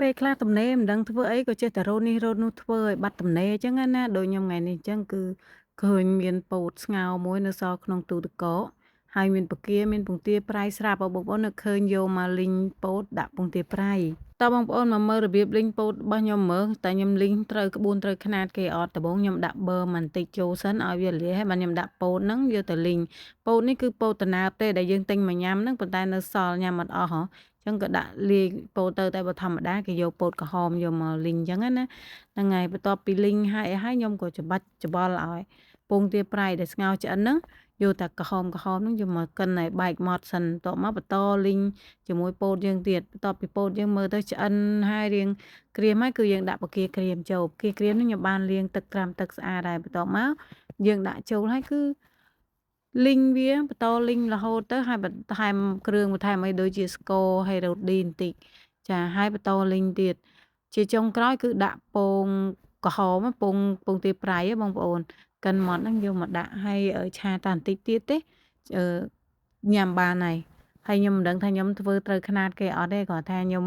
ពេលខ្លះទំនេរមិនដឹងធ្វើអីក៏ចេះតែរត់នេះរត់នោះធ្វើឲ្យបាត់ទំនេរអញ្ចឹងណាដូចខ្ញុំថ្ងៃនេះអញ្ចឹងគឺឃើញមានពោតស្ងោរមួយនៅសល់ក្នុងទូទឹកកកហើយមានផ្កាមានពងទាប្រៃស្រាប់បងប្អូននឹកឃើញយកមកលីងពោតដាក់ពងទាប្រៃតើបងប្អូនមកមើលរបៀបលីងពោតរបស់ខ្ញុំមើលតែខ្ញុំលីងត្រូវក្បួនត្រូវខ្នាតគេអត់ដំបូងខ្ញុំដាក់ប៊ឺបន្តិចចូលសិនឲ្យវាលាយហើយបាទខ្ញុំដាក់ពោតហ្នឹងយកទៅលីងពោតនេះគឺពោតតំណើបទេដែលយើងទិញមកញ៉ាំហ្នឹងប៉ុន្តែនៅសល់ញ៉ាំអត់អស់ហ៎ ចឹងក៏ដាក់លាយពោតទៅតែបើធម្មតាគេយកពោតក្រហមយកមកលីងចឹងណាហ្នឹងហើយបន្ទាប់ពីលីងហើយខ្ញុំក៏ច្បល់ឲ្យពងទាប្រៃដែលស្ងោរឆ្អិនហ្នឹងយកតែក្រហមហ្នឹងយកមកកិនឲ្យបែកម៉ត់សិនបន្ទាប់មកបន្តលីងជាមួយពោតយើងទៀតបន្ទាប់ពីពោតយើងមើលទៅឆ្អិនហើយរៀងក្រៀមហើយគឺយើងដាក់បង្គាក្រៀមចូលបង្គាក្រៀមហ្នឹងខ្ញុំបានលាងទឹកត្រាំទឹកស្អាតហើយបន្ទាប់មកយើងដាក់ចូលហើយគឺ លីងវាបន្តលីងរហូតទៅហើយបន្ថែមគ្រឿងបន្ថែមអីដូចជាស្ករហើយរ៉ូឌីបន្តិចចាហើយបន្តលីងទៀតជាចុងក្រោយគឺដាក់ពងក្រហមពងទាប្រៃហ៎បងប្អូនកិនម៉ត់ហ្នឹងយកមកដាក់ហើយឆាតែបន្តិចទៀតទេអឺញ៉ាំបានហើយខ្ញុំមិនដឹងថាខ្ញុំធ្វើត្រូវខ្នាតគេអត់ទេគ្រាន់ថាខ្ញុំ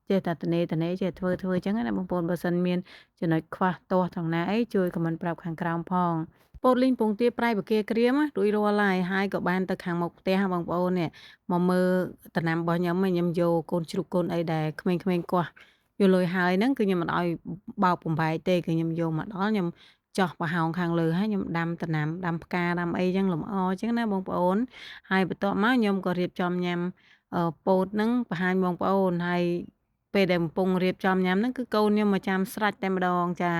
ចេះតែត្នេចេះធ្វើអញ្ចឹងណាបងប្អូនបើសិនមានចំណុចខ្វះទាស់ត្រង់ណាអីជួយខមមិនប្រាប់ខាងក្រោមផង ពោតលីងពងទាប្រៃផ្កាក្រៀមរួចរាល់ហើយក៏បានទៅខាងមុខផ្ទះបងប្អូននេះមកមើលដំណាំរបស់ខ្ញុំយកកូនជ្រូកកូនអីដែលក្មេងៗគាស់យកលុយហើយហ្នឹងគឺខ្ញុំមិនអោយបោកបំបែកទេគឺខ្ញុំយកមកដល់ខ្ញុំចោះប្រហោងខាងលើហើយខ្ញុំដាំដំណាំដាំផ្កាដាំអីចឹងលម្អចឹងណាបងប្អូនហើយបន្ទាប់មកខ្ញុំក៏រៀបចំញ៉ាំពោតហ្នឹងបង្ហាញបងប្អូនហើយពេលដែលកំពុងរៀបចំញ៉ាំហ្នឹងគឺកូនខ្ញុំមកចាំស្រាច់តែម្ដងចា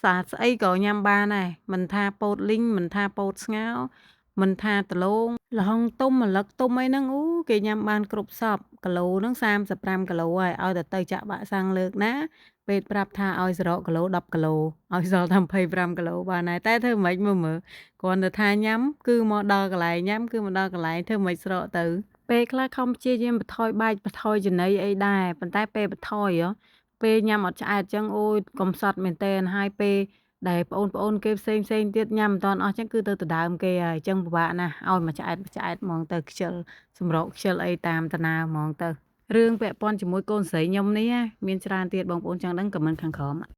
សាស្អីក៏ញ៉ាំបានដែរមិនថាពោតលីងមិនថាពោតស្ងោរមិនថាដំឡូងល្ហុងទុំម្លឹកទុំអីហ្នឹងអូគេញ៉ាំបានគ្រប់សពគីឡូហ្នឹង35គីឡូហើយឲ្យតែទៅចាក់វ៉ាក់សាំងលើកណាពេទ្យប្រាប់ថាឲ្យសរុបគីឡូ10គីឡូឲ្យសល់តែ25គីឡូបានហើយតែធ្វើម៉េចមើលគ្រាន់តែថាញ៉ាំគឺមកដល់កន្លែងញ៉ាំគឺមកដល់កន្លែងធ្វើម៉េចស្រកទៅពេលខ្លះខំព្យាយាមបន្ថយបែកបន្ថយចំណីអីដែរប៉ុន្តែពេលបន្ថយពេលញ៉ាំអត់ឆ្អែតចឹងអូយកំសត់មែនទែនហើយពេលដែលប្អូនគេផ្សេងទៀតញ៉ាំមិនទាន់អស់ចឹងគឺទៅដដើមគេហើយចឹងពិបាកណាស់ឲ្យមកឆ្អែតហ្មងទៅខ្ជិលសម្រកខ្ជិលអីតាមតាណាហ្មងទៅរឿងពាក់ព័ន្ធជាមួយកូនស្រីខ្ញុំនេះមានច្រើនទៀតបងប្អូនចង់ដឹងខមមិនខាងក្រោម